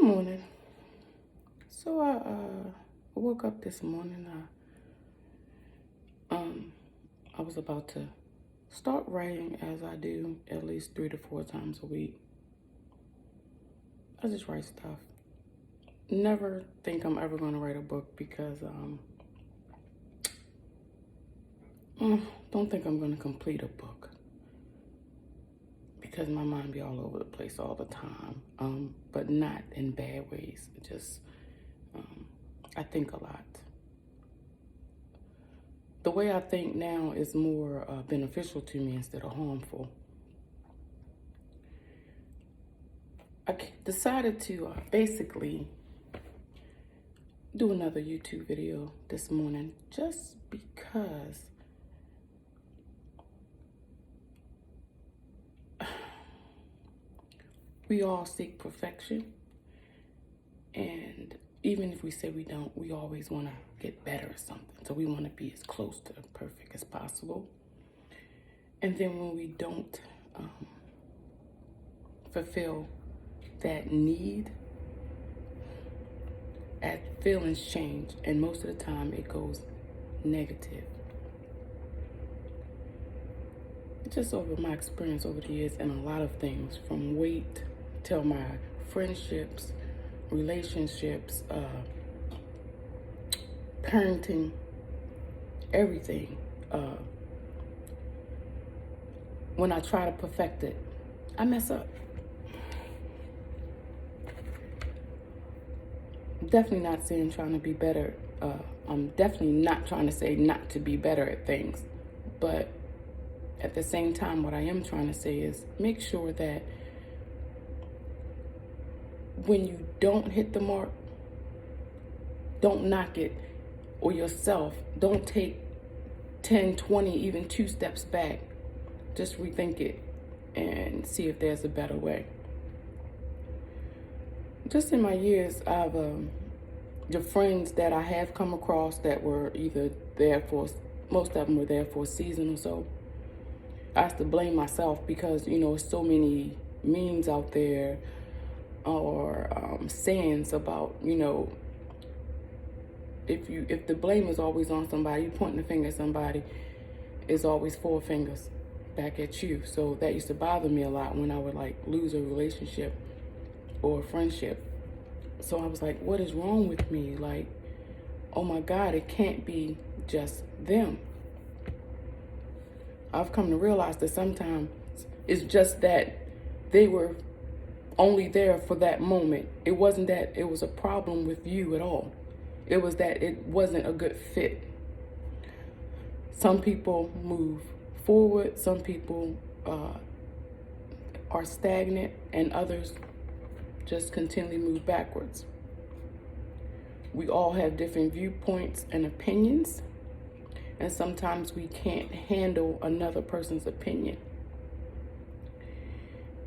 Good morning. So I woke up this morning. I was about to start writing as I do at least 3 to 4 times a week. I just write stuff. Never think I'm ever going to write a book because don't think I'm going to complete a book because my mind be all over the place all the time. But not in bad ways. Just I think a lot. The way I think now is more beneficial to me instead of harmful. I decided to basically do another YouTube video this morning just because we all seek perfection, and even if we say we don't, we always want to get better at something. So we want to be as close to perfect as possible. And then when we don't fulfill that need, feelings change, and most of the time it goes negative. Just over my experience over the years and a lot of things, from weight till my friendships, relationships, parenting, everything. When I try to perfect it, I mess up. Definitely not saying trying to be better. I'm definitely not trying to say not to be better at things. But at the same time, what I am trying to say is make sure that when you don't hit the mark, don't knock it or yourself. Don't take 10, 20, even 2 steps back. Just rethink it and see if there's a better way. Just in my years, I've the friends that I have come across that were either there for, most of them were there for a season or so. I have to blame myself because, so many memes out there or sayings about, if the blame is always on somebody, you pointing the finger at somebody, it's always 4 fingers back at you. So that used to bother me a lot when I would lose a relationship or a friendship. So I was like, what is wrong with me? Oh my God, it can't be just them. I've come to realize that sometimes it's just that they were only there for that moment. It wasn't that it was a problem with you at all. It was that it wasn't a good fit. Some people move forward, some people are stagnant, and others just continually move backwards. We all have different viewpoints and opinions, and sometimes we can't handle another person's opinion.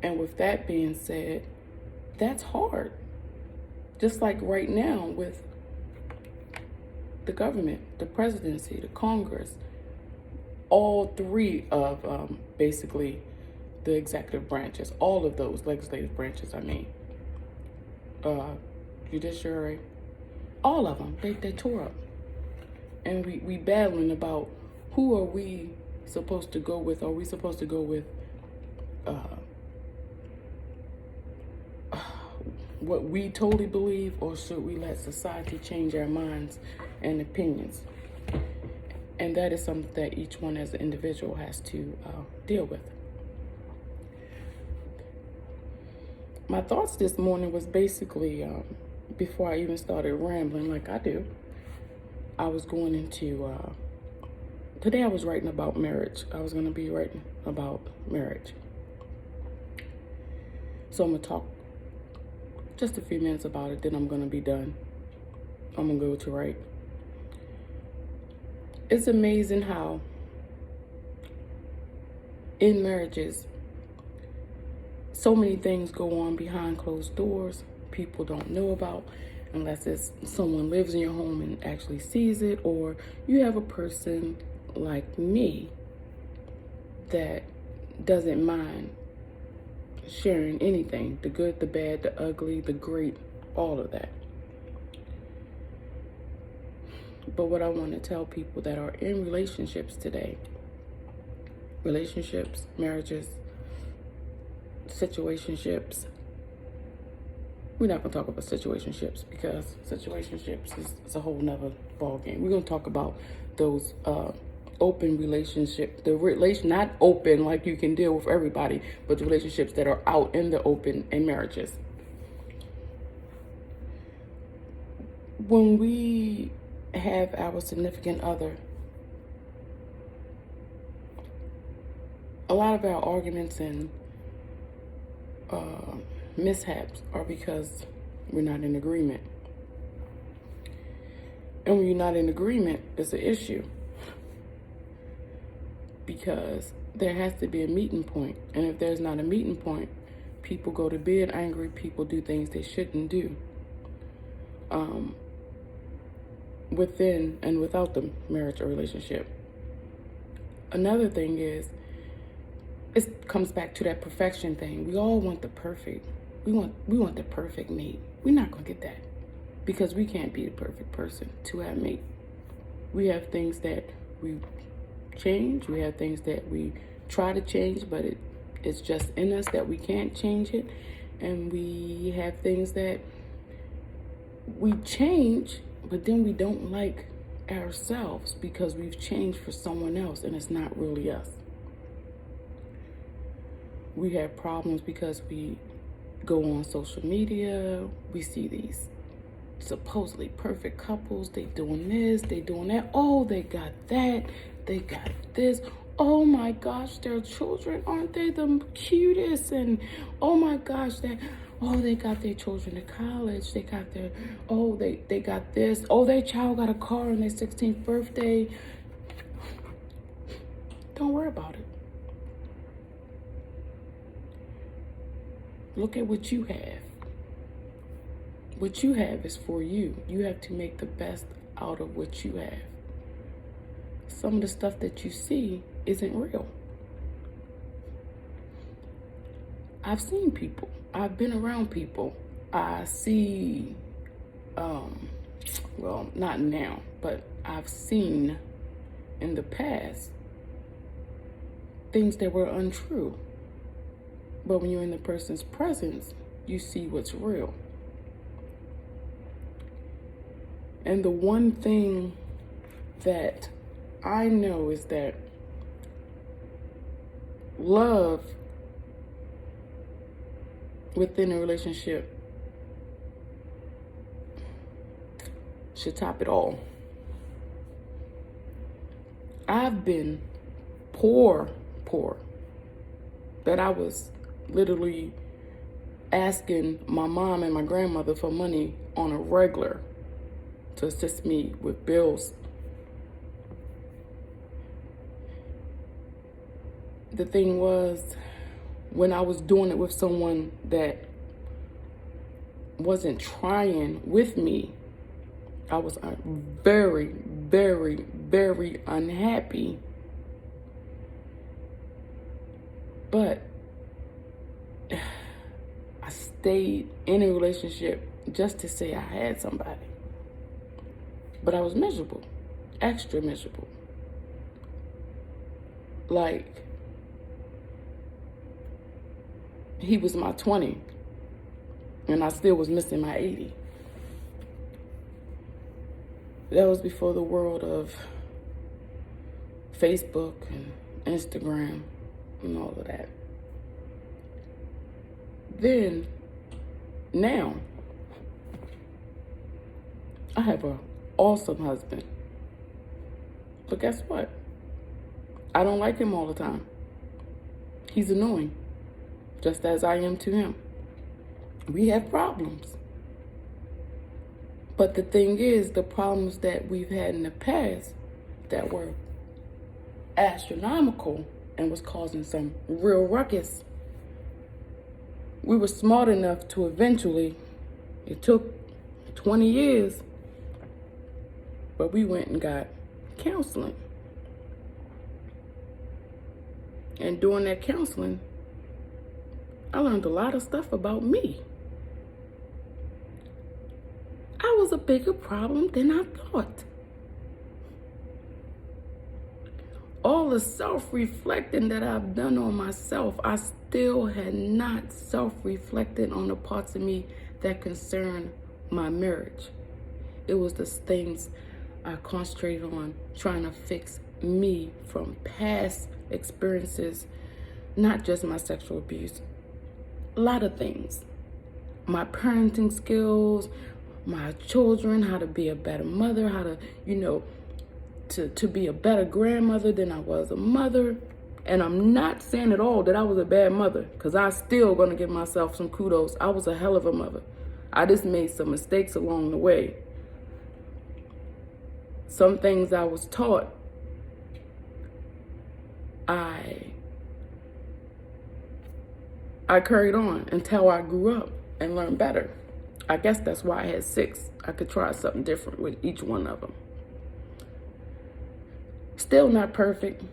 And with that being said, that's hard. Just like right now with the government, the presidency, the Congress, all 3 of basically the executive branches, all of those legislative branches, judiciary, all of them, they tore up. And we battling about who are we supposed to go with? Are we supposed to go with what we totally believe, or should we let society change our minds and opinions? And that is something that each one as an individual has to deal with. My thoughts this morning was basically, before I even started rambling like I do, I was going into, today I was writing about marriage. I was going to be writing about marriage. So I'm going to talk just a few minutes about it, then I'm going to be done. I'm going to go to write. It's amazing how in marriages, so many things go on behind closed doors people don't know about, unless it's someone lives in your home and actually sees it, or you have a person like me that doesn't mind sharing anything, the good, the bad, the ugly, the great, all of that. But what I want to tell people that are in relationships today, relationships, marriages, situationships, we're not going to talk about situationships because situationships is a whole nother ball game. We're going to talk about those open relationships, the relation, not open like you can deal with everybody, but the relationships that are out in the open in marriages. When we have our significant other, a lot of our arguments and mishaps are because we're not in agreement. And when you're not in agreement, it's an issue. Because there has to be a meeting point. And if there's not a meeting point, people go to bed angry, people do things they shouldn't do. Within and without the marriage or relationship. Another thing is, it comes back to that perfection thing. We all want the perfect. We want the perfect mate. We're not gonna get that because we can't be the perfect person to our mate. We have things that we change. We have things that we try to change, but it's just in us that we can't change it. And we have things that we change, but then we don't like ourselves because we've changed for someone else and it's not really us. We have problems because we go on social media, we see these supposedly perfect couples, they doing this, they doing that, oh, they got that, they got this, oh my gosh, their children, aren't they the cutest, and oh my gosh, they got their children to college, they got their, oh, they got this, oh, their child got a car on their 16th birthday. Don't worry about it. Look at what you have. What you have is for you. You have to make the best out of what you have. Some of the stuff that you see isn't real. I've seen people. I've been around people. I see, well, not now, but I've seen in the past things that were untrue. But when you're in the person's presence, you see what's real. And the one thing that I know is that love within a relationship should top it all. I've been poor, that I was literally asking my mom and my grandmother for money on a regular to assist me with bills. The thing was, when I was doing it with someone that wasn't trying with me, I was very, very, very unhappy. But I stayed in a relationship just to say I had somebody. But I was miserable, extra miserable. Like, he was my 20, and I still was missing my 80. That was before the world of Facebook and Instagram and all of that. Then, now, I have an awesome husband. But guess what? I don't like him all the time. He's annoying, just as I am to him. We have problems. But the thing is, the problems that we've had in the past that were astronomical and was causing some real ruckus, we were smart enough to eventually, it took 20 years, but we went and got counseling. And during that counseling, I learned a lot of stuff about me. was a bigger problem than I thought. All the self-reflecting that I've done on myself, I still had not self-reflected on the parts of me that concern my marriage. It was the things I concentrated on trying to fix me from past experiences, not just my sexual abuse, a lot of things. My parenting skills, my children, how to be a better mother, how to, to be a better grandmother than I was a mother. And I'm not saying at all that I was a bad mother, because I still gonna give myself some kudos. I was a hell of a mother. I just made some mistakes along the way. Some things I was taught, I carried on until I grew up and learned better. I guess that's why I had 6. I could try something different with each one of them. Still not perfect,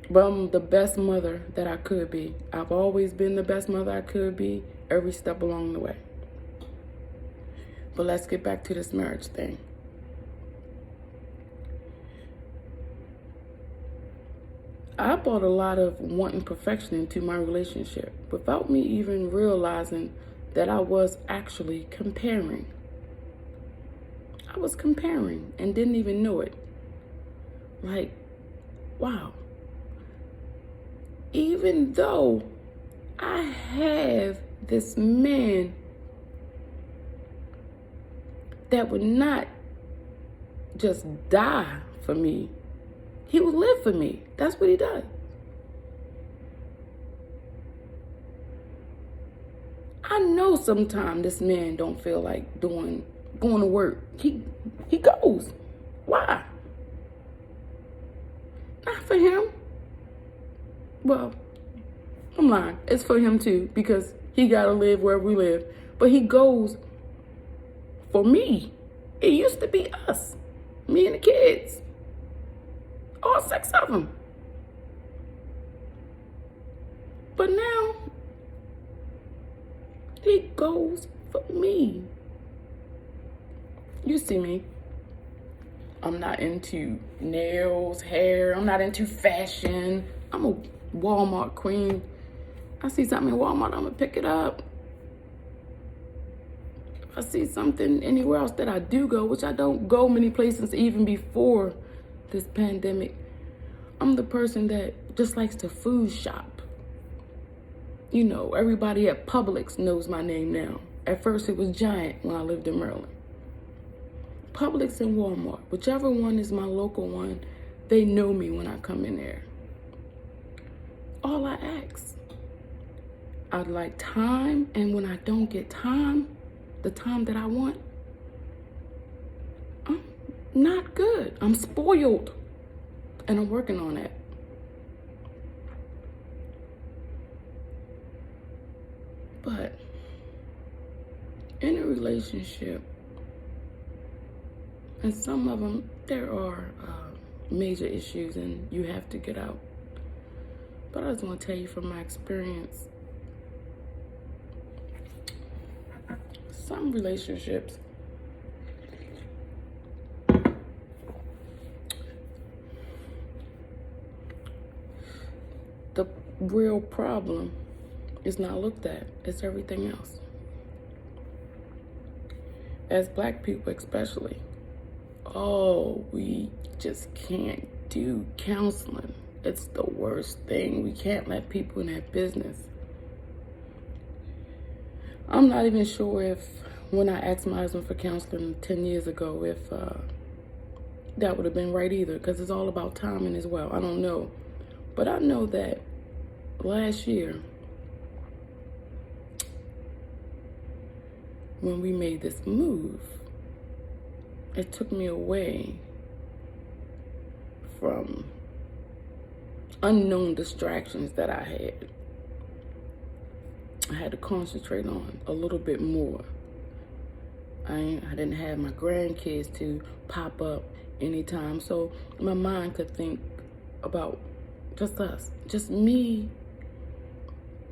but I'm the best mother that I could be. I've always been the best mother I could be, every step along the way. But let's get back to this marriage thing. I brought a lot of wanting perfection into my relationship without me even realizing that I was actually comparing. I was comparing and didn't even know it. Like, wow. Even though I have this man that would not just die for me, he would live for me. That's what he does. I know sometimes this man don't feel like going to work. He goes. Why? Not for him. Well, I'm lying. It's for him too, because he gotta live wherever we live. But he goes for me. It used to be us, me and the kids. All 6 of them. But now, he goes for me. You see me. I'm not into nails, hair. I'm not into fashion. I'm a Walmart queen. I see something in Walmart, I'm gonna pick it up. If I see something anywhere else that I do go, which I don't go many places even before this pandemic, I'm the person that just likes to food shop. Everybody at Publix knows my name now. At first it was Giant when I lived in Maryland. Publix and Walmart, whichever one is my local one, they know me when I come in there. All I ask, I'd like time, and when I don't get time, the time that I want, I'm not good. I'm spoiled, and I'm working on that. But in a relationship, and some of them, there are major issues and you have to get out. But I just want to tell you from my experience, some relationships, the real problem is not looked at, it's everything else. As Black people especially, we just can't do counseling. It's the worst thing. We can't let people in that business. I'm not even sure if, when I asked my husband for counseling 10 years ago, if that would have been right either, because it's all about timing as well. I don't know. But I know that last year, when we made this move, it took me away from unknown distractions that I had. I had to concentrate on a little bit more. I didn't have my grandkids to pop up anytime, so my mind could think about just us, just me,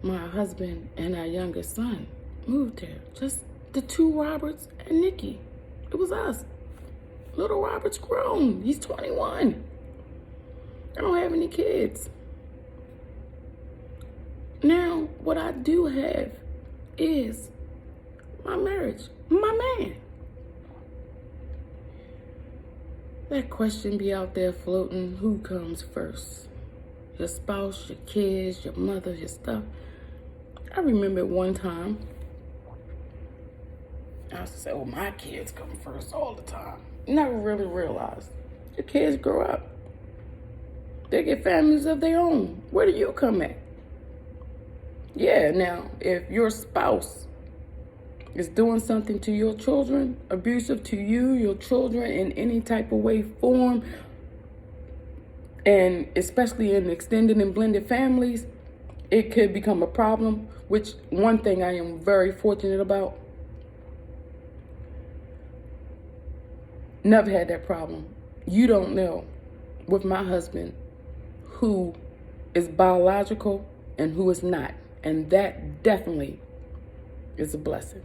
my husband, and our youngest son moved here. Just the 2 Roberts and Nikki. It It was us. Little Robert's grown. He's 21. I don't have any kids. Now, what I do have is my marriage, my man. That question be out there floating, who comes first? Your spouse, your kids, your mother, your stuff. I remember one time, I used to say, oh, my kids come first all the time. Never really realized. Your kids grow up. They get families of their own. Where do you come at? Yeah, now, if your spouse is doing something to your children, abusive to you, your children in any type of way, form, and especially in extended and blended families, it could become a problem, which one thing I am very fortunate about, never had that problem. You don't know with my husband who is biological and who is not. And that definitely is a blessing.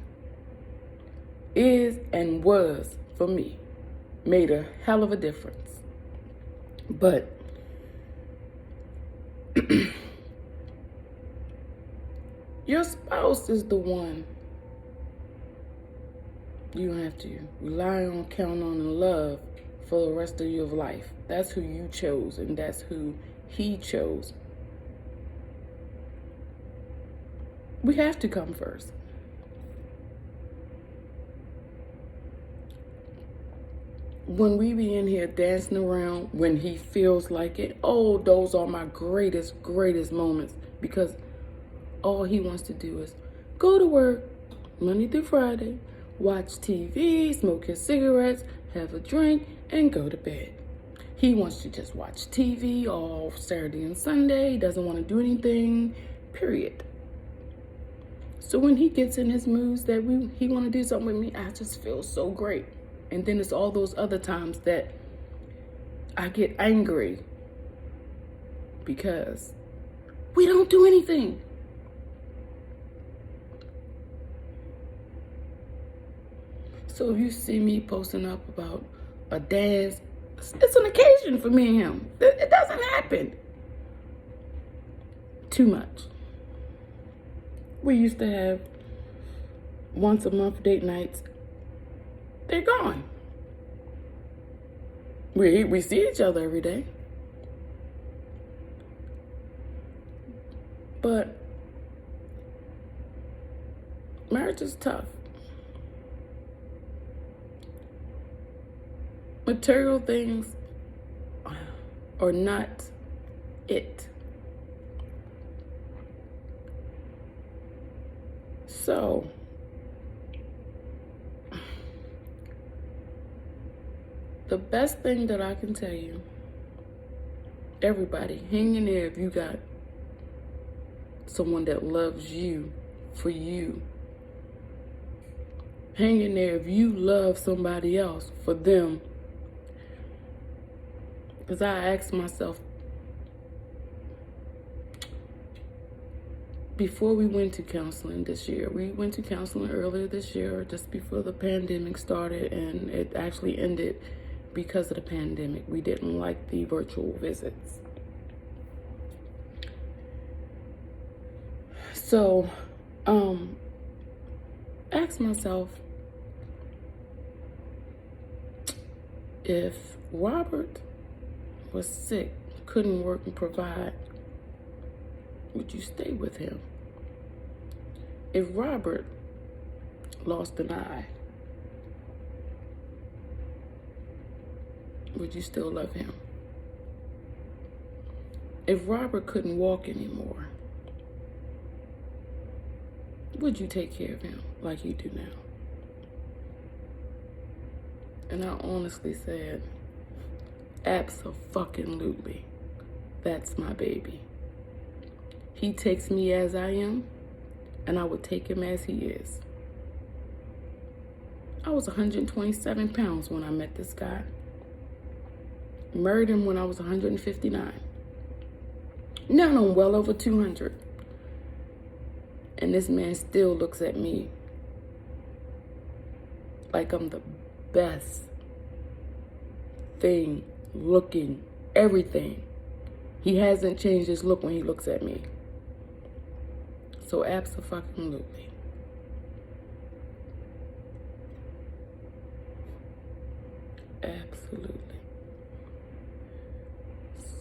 Is and was, for me, made a hell of a difference. But your spouse is the one you have to rely on, count on, and love for the rest of your life. That's who you chose, and that's who he chose. We have to come first. When we be in here dancing around, when he feels like it, oh, those are my greatest moments, because all he wants to do is go to work Monday through Friday, watch TV, smoke his cigarettes, have a drink, and go to bed. He wants to just watch TV all Saturday and Sunday. He doesn't want to do anything, period. So when he gets in his moods that he want to do something with me, I just feel so great. And then it's all those other times that I get angry because we don't do anything. So if you see me posting up about a dance, it's an occasion for me and him. It doesn't happen too much. We used to have once a month date nights. They're gone. We see each other every day. But marriage is tough. Material things are not it. So, the best thing that I can tell you, everybody, hang in there if you got someone that loves you for you. Hang in there if you love somebody else for them. Because I asked myself, before we went to counseling this year, we went to counseling earlier this year, just before the pandemic started, and it actually ended because of the pandemic. We didn't like the virtual visits. So, ask myself, if Robert was sick, couldn't work and provide, would you stay with him? If Robert lost an eye, would you still love him? If Robert couldn't walk anymore, would you take care of him like you do now? And I honestly said, abso-fucking-lutely. That's my baby. He takes me as I am, and I would take him as he is. I was 127 pounds when I met this guy. Married him when I was 159. Now I'm well over 200. And this man still looks at me like I'm the best thing looking, everything. He hasn't changed his look when he looks at me. So abso-fucking-lutely. Absolutely.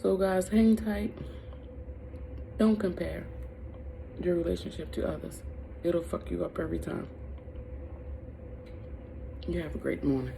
So guys, hang tight. Don't compare your relationship to others. It'll fuck you up every time. You have a great morning.